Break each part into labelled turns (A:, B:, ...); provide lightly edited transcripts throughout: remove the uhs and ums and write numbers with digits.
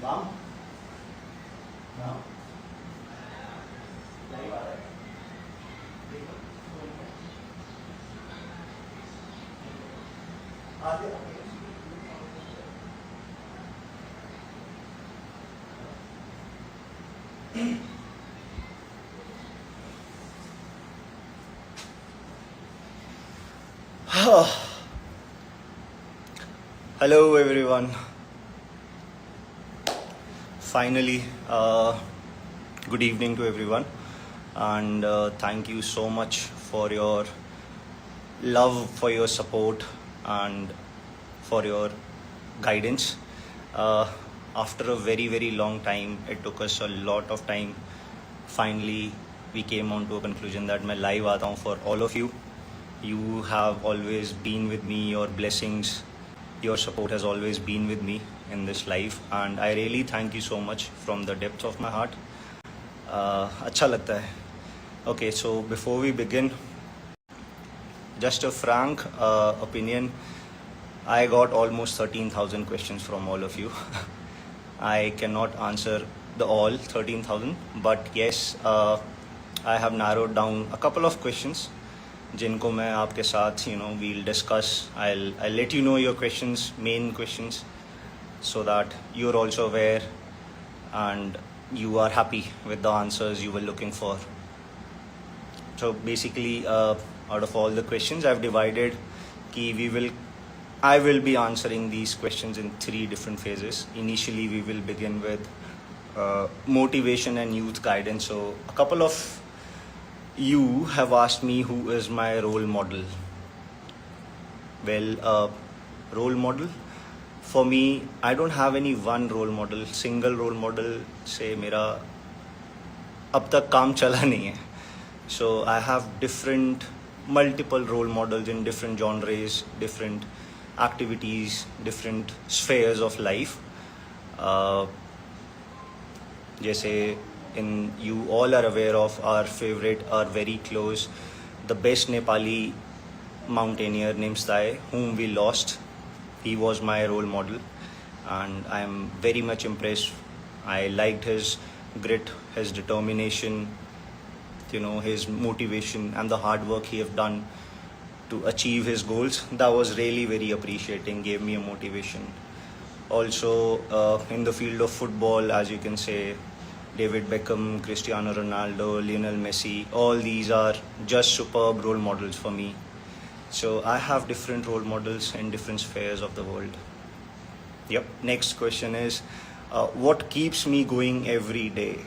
A: Mom? Mom? Live आ रहा है। देखो, आगे आगे। Hello everyone. Finally, good evening to everyone, and thank you so much for your love, for your support, and for your guidance. After a very long time, it took us a lot of time. Finally, we came on to a conclusion that मैं live आता हूँ for all of you. You have always been with me. Your blessings, your support has always been with me in this life, and I really thank you so much from the depths of my heart. अच्छा लगता है. Okay, so before we begin, just a frank opinion. I got almost 13,000 questions from all of you. I cannot answer the all 13,000, but yes, I have narrowed down a couple of questions जिनको मैं आपके साथ we'll discuss. I'll let you know your questions, main questions, so that you're also aware and you are happy with the answers you were looking for. So basically, out of all the questions I've divided, I will be answering these questions in 3 different phases. Initially, we will begin with motivation and youth guidance. So a couple of you have asked me who is my role model. Well, role model for me, I don't have any one role model. Single role model से मेरा अब तक काम चला नहीं है. So I have multiple role models in different genres, different activities, different spheres of life. जैसे you all are aware of our favorite, our very close, the best Nepali mountaineer named Sai, whom we lost. He was my role model, and I am very much impressed. I liked his grit, his determination, his motivation, and the hard work he have done to achieve his goals. That was really very appreciating, gave me a motivation. Also, in the field of football, as you can say, David Beckham, Cristiano Ronaldo, Lionel Messi, all these are just superb role models for me. So I have different role models in different spheres of the world. Yep. Next question is, what keeps me going every day?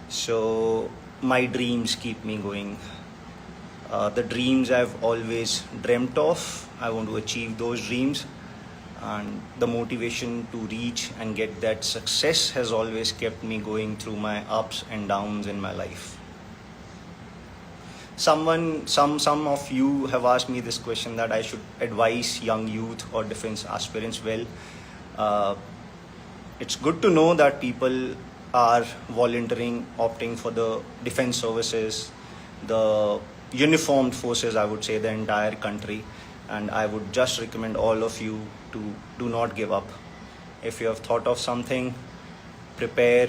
A: So my dreams keep me going. The dreams I've always dreamt of, I want to achieve those dreams, and the motivation to reach and get that success has always kept me going through my ups and downs in my life. Some of you have asked me this question, that I should advise young youth or defense aspirants. Well, it's good to know that people are volunteering, opting for the defense services, the uniformed forces, I would say, the entire country. And I would just recommend all of you to do not give up. If you have thought of something, prepare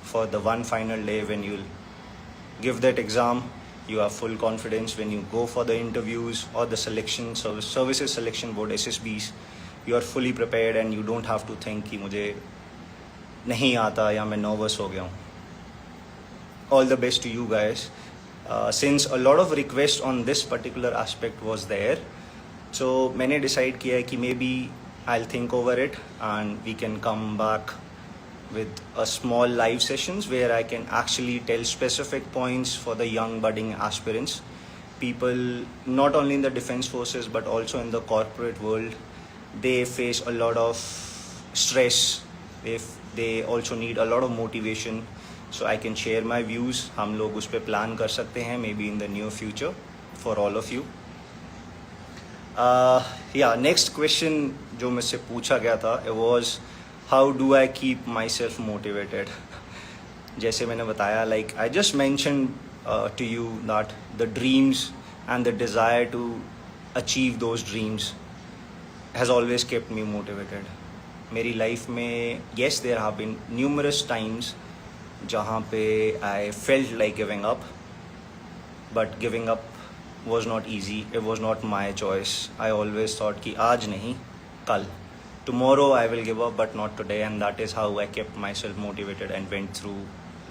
A: for the one final day when you'll give that exam. You have full confidence when you go for the interviews or the services selection board, SSBs. You are fully prepared and you don't have to think कि मुझे नहीं आता या मैं nervous हो गया हूँ. All the best to you guys. Since a lot of requests on this particular aspect was there, so मैंने decide किया है कि maybe I'll think over it and we can come back with a small live sessions where I can actually tell specific points for the young budding aspirants, people not only in the defense forces but also in the corporate world. They face a lot of stress. They also need a lot of motivation. So I can share my views. हम लोग उस पे plan कर सकते हैं maybe in the near future for all of you. Yeah, next question जो मुझसे पूछा गया था, it was how do I keep myself motivated? जैसे मैंने बताया, like I just mentioned to you that the dreams and the desire to achieve those dreams has always kept me motivated. मेरी life में yes there have been numerous times जहाँ पे I felt like giving up, but giving up was not easy. It was not my choice. I always thought कि आज नहीं, कल. Tomorrow I will give up, but not today, and that is how I kept myself motivated and went through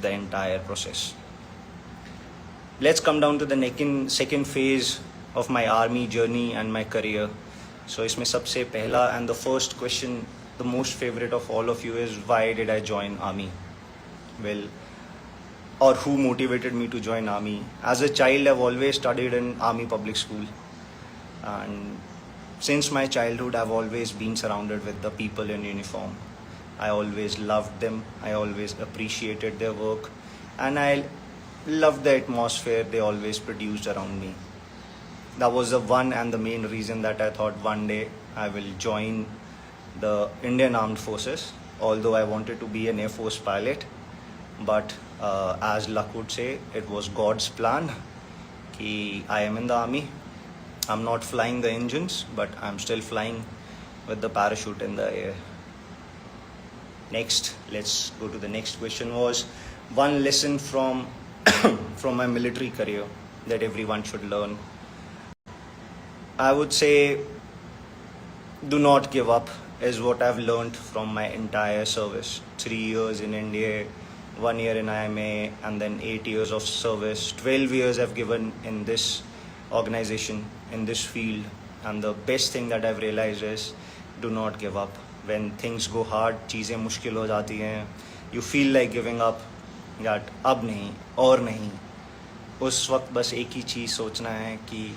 A: the entire process. Let's come down to the second phase of my army journey and my career. So इसमें सबसे पहला and the first question, the most favorite of all of you is why did I join army? Well, or who motivated me to join army? As a child, I've always studied in army public school, and since my childhood, I've always been surrounded with the people in uniform. I always loved them. I always appreciated their work, and I loved the atmosphere they always produced around me. That was the one and the main reason that I thought one day I will join the Indian Armed Forces, although I wanted to be an Air Force pilot. But as luck would say, it was God's plan कि I am in the army. I'm not flying the engines, but I'm still flying with the parachute in the air. Next, let's go to the next question. Was one lesson from from my military career that everyone should learn? I would say do not give up is what I've learned from my entire service. 3 years in India, 1 year in IMA, and then 8 years of service. 12 years I've given in this organization, in this field, and the best thing that I've realized is do not give up. When things go hard, चीज़ें मुश्किल हो जाती हैं, you feel like giving up, that अब नहीं और नहीं, उस वक्त बस एक ही चीज़ सोचना है कि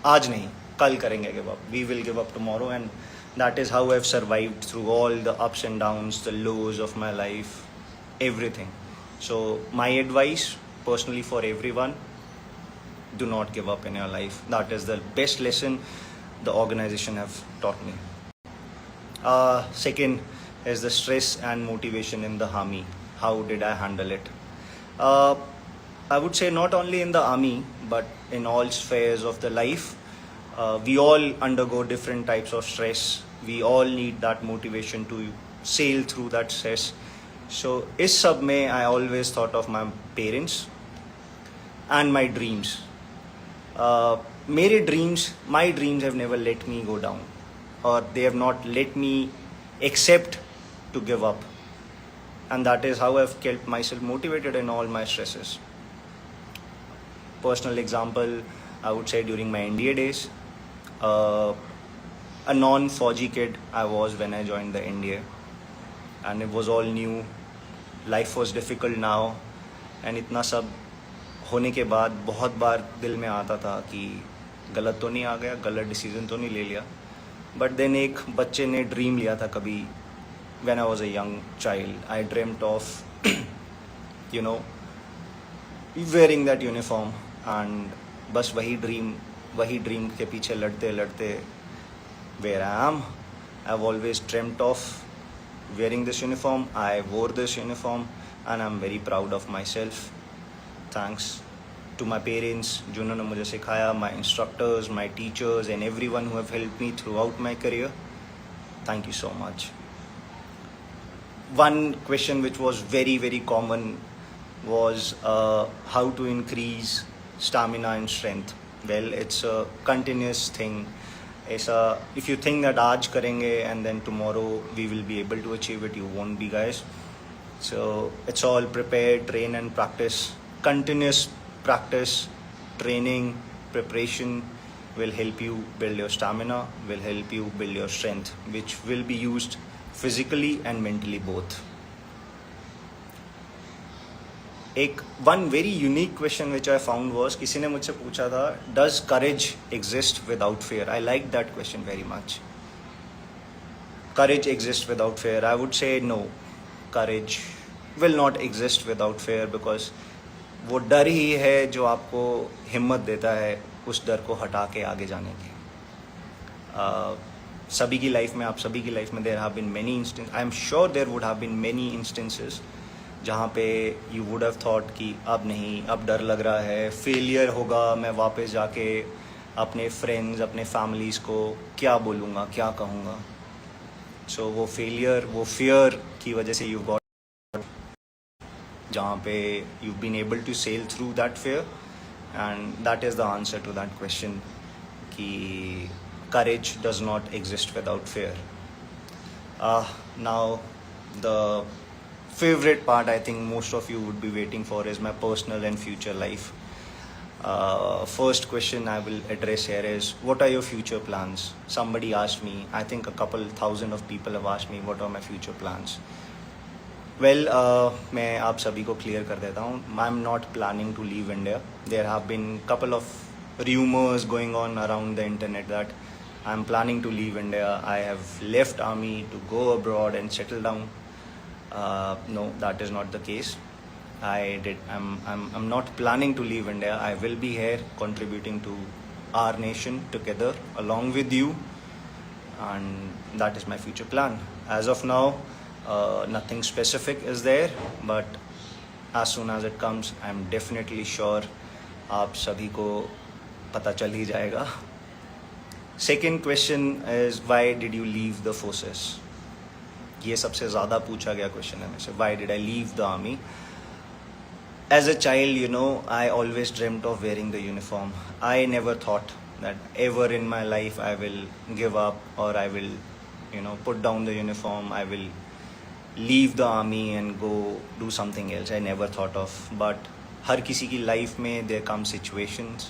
A: आज नहीं, कल करेंगे give up. We will give up tomorrow, and that is how I've survived through all the ups and downs, the lows of my life, everything. So my advice personally for everyone, do not give up in your life. That is the best lesson the organization have taught me. Second is the stress and motivation in the army. How did I handle it? I would say not only in the army, but in all spheres of the life. We all undergo different types of stress. We all need that motivation to sail through that stress. So इस सब में I always thought of my parents and my dreams. My dreams have never let me go down, or they have not let me accept to give up, and that is how I've kept myself motivated in all my stresses. Personal example, I would say during my NDA days, a non-Fauji kid I was when I joined the NDA, and it was all new. Life was difficult now, and इतना सब होने के बाद बहुत बार दिल में आता था कि गलत तो नहीं आ गया, गलत डिसीजन तो नहीं ले लिया. बट देन एक बच्चे ने ड्रीम लिया था कभी, when I was a young child, I dreamed of wearing that uniform, and बस वही ड्रीम के पीछे लड़ते लड़ते where I am. I have always dreamed of wearing this uniform. I wore this uniform, and I'm very proud of myself. Thanks to my parents जिन्होंने मुझे सिखाया, my instructors, my teachers, and everyone who have helped me throughout my career. Thank you so much. One question which was very, very common was how to increase stamina and strength. Well, it's a continuous thing. ऐसा if you think that आज करेंगे and then tomorrow we will be able to achieve it, you won't be, guys. So it's all prepare, train and practice. Continuous practice, training, preparation will help you build your stamina, will help you build your strength, which will be used physically and mentally both. One very unique question which I found was, किसी ने मुझसे पूछा था, does courage exist without fear? I like that question very much. Courage exists without fear. I would say no. Courage will not exist without fear, because वो डर ही है जो आपको हिम्मत देता है उस डर को हटा के आगे जाने की. सभी की लाइफ में, आप सभी की लाइफ में there have been many instances. I am sure there would have been many instances जहाँ पे यू वुड हैव थॉट कि अब नहीं, अब डर लग रहा है, फेलियर होगा, मैं वापस जाके अपने फ्रेंड्स, अपने फैमिलीज़ को क्या बोलूँगा, क्या कहूँगा. सो वो फेलियर, वो फियर की वजह से यू गॉट जहाँ पे you been able to sail through that fear, and that is the answer to that question कि courage does not exist without fear. Now the favorite part I think most of you would be waiting for is my personal and future life. First question I will address here is, what are your future plans? Somebody asked me, I think a couple thousand of people have asked me what are my future plans. Well, मैं आप सभी को clear कर देता हूँ. I'm not planning to leave India. There have been couple of rumors going on around the internet that I'm planning to leave India. I have left army to go abroad and settle down. No, that is not the case. I'm not planning to leave India. I will be here contributing to our nation together along with you, and that is my future plan. As of now, nothing specific is there, but as soon as it comes, I'm definitely sure आप सभी को पता चल ही जाएगा. Second question is, why did you leave the forces? ये सबसे ज़्यादा पूछा गया क्वेश्चन है मुझसे. Why did I leave the army? As a child, you know, I always dreamt of wearing the uniform. I never thought that ever in my life I will give up, or I will, you know, put down the uniform. I will leave the army and go do something else. I never thought of. But हर किसी की life में there come situations,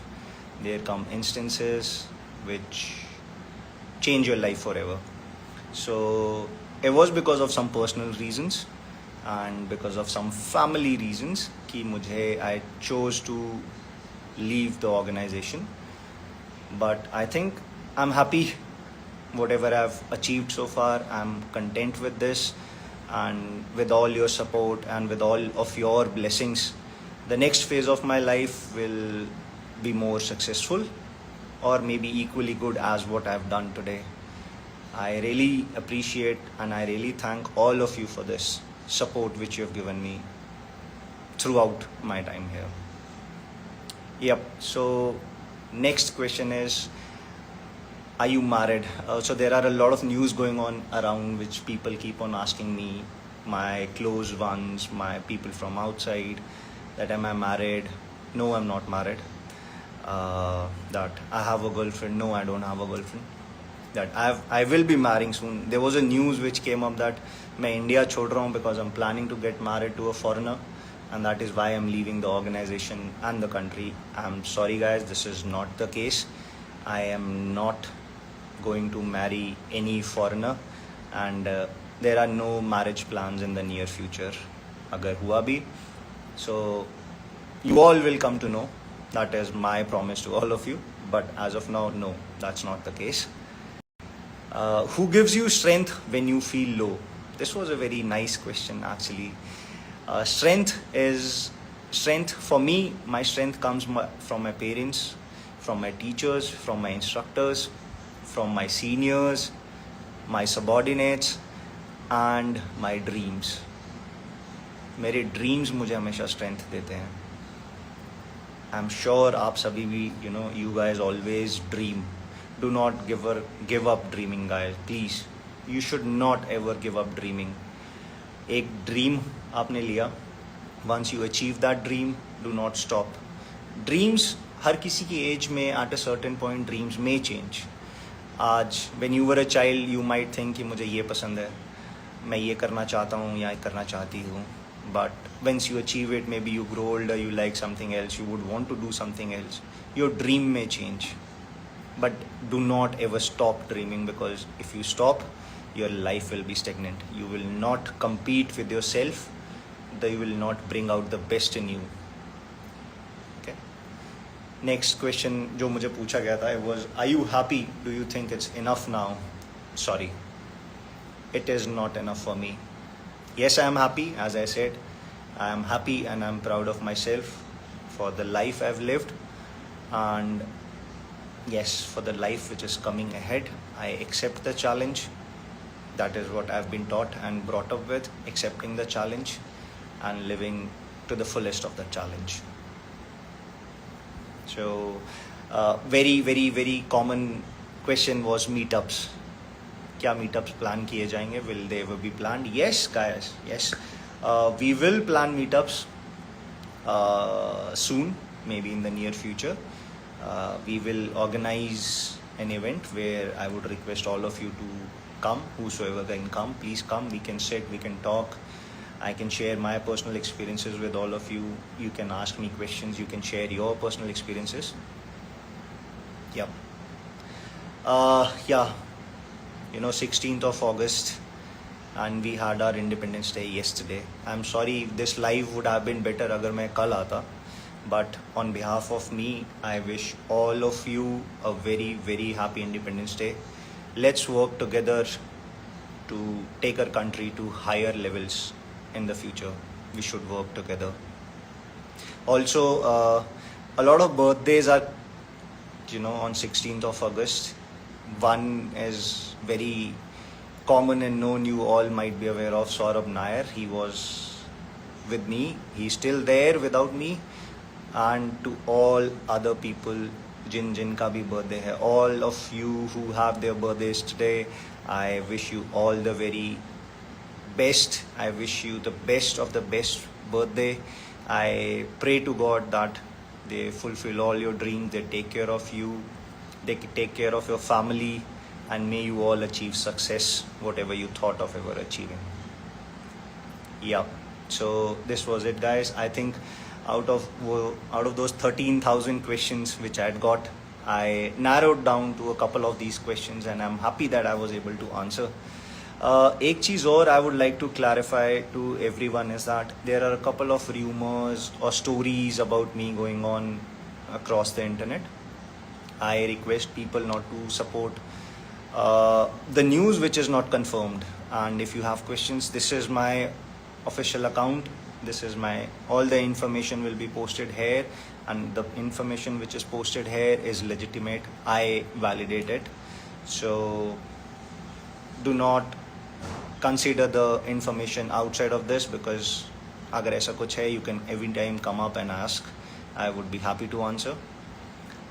A: there come instances which change your life forever. So it was because of some personal reasons and because of some family reasons कि मुझे I chose to leave the organization. But I think I'm happy whatever I've achieved so far. I'm content with this, and with all your support and with all of your blessings, the next phase of my life will be more successful, or maybe equally good as what I've done today. I really appreciate and I really thank all of you for this support which you have given me throughout my time here. Yep, so next question is, are you married? So there are a lot of news going on around which people keep on asking me, my close ones, my people from outside, that am I married? No, I'm not married. That I have a girlfriend. No, I don't have a girlfriend. That I will be marrying soon. There was a news which came up that मैं India छोड़ रहा हूँ because I'm planning to get married to a foreigner, and that is why I'm leaving the organization and the country. I'm sorry guys, this is not the case. I am not going to marry any foreigner, and there are no marriage plans in the near future. अगर हुआ भी, so you all will come to know. That is my promise to all of you. But as of now, no, that's not the case. Who gives you strength when you feel low? This was a very nice question actually. Strength for me, my strength comes from my parents, from my teachers, from my instructors, from my seniors, my subordinates, and my dreams. मेरे dreams मुझे हमेशा strength देते हैं. I'm sure आप सभी भी, you know, you guys always dream. Do not give up dreaming, guys. Please, you should not ever give up dreaming. एक dream आपने लिया, once you achieve that dream, do not stop. Dreams हर किसी की age में at a certain point dreams may change. आज when you were a child you might think कि मुझे ये पसंद है, मैं ये करना चाहता हूँ या करना चाहती हूँ. But once you achieve it, maybe you grow older, you like something else, you would want to do something else. Your dream may change. But do not ever stop dreaming, because if you stop, your life will be stagnant. You will not compete with yourself. You will not bring out the best in you. Okay. Next question जो मुझे पूछा गया था was, are you happy? Do you think it's enough now? Sorry. It is not enough for me. Yes, I am happy. As I said, I am happy and I am proud of myself for the life I've lived, and yes, for the life which is coming ahead. I accept the challenge. That is what I've been taught and brought up with, accepting the challenge and living to the fullest of the challenge. So very, very, very common question was meetups. क्या meetups plan किए जाएंगे, will they ever be planned? Yes guys, yes, we will plan meetups soon, maybe in the near future. We will organize an event where I would request all of you to come. Whosoever can come, please come. We can sit, we can talk. I can share my personal experiences with all of you. You can ask me questions, you can share your personal experiences. Yeah. Yeah, you know, 16th of August, and we had our Independence Day yesterday. I'm sorry, this live would have been better agar main kal aata, but on behalf of me, I wish all of you a very, very happy Independence Day. Let's work together to take our country to higher levels in the future. We should work together. Also, a lot of birthdays are, you know, on 16th of August. One is very common and known, you all might be aware of, Saurabh Nair. He was with me, he's still there without me. And to all other people jinka bhi birthday hai, all of you who have their birthdays today, I wish you all the very best. I wish you the best of the best birthday. I pray to God that they fulfill all your dreams, they take care of you, they take care of your family, and may you all achieve success, whatever you thought of ever achieving. Yeah, so this was it, guys. I think out of those 13,000 questions which I had got, I narrowed down to a couple of these questions, and I'm happy that I was able to answer. एक चीज़ और I would like to clarify to everyone is that there are a couple of rumors or stories about me going on across the internet. I request people not to support the news which is not confirmed. And if you have questions, this is my official account. This is my, all the information will be posted here, and the information which is posted here is legitimate. I validate it. So do not consider the information outside of this, because agar aisa kuch hai, you can every time come up and ask. I would be happy to answer.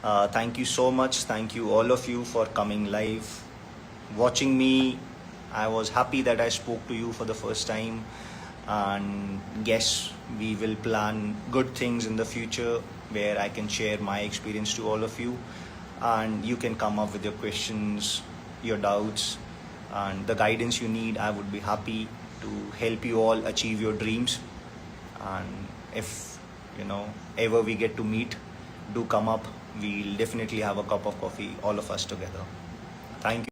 A: Thank you so much. Thank you all of you for coming live, watching me. I was happy that I spoke to you for the first time, and yes, we will plan good things in the future where I can share my experience to all of you, and you can come up with your questions, your doubts, and the guidance you need. I would be happy to help you all achieve your dreams. And if, you know, ever we get to meet, do come up. We'll definitely have a cup of coffee, all of us together. Thank you.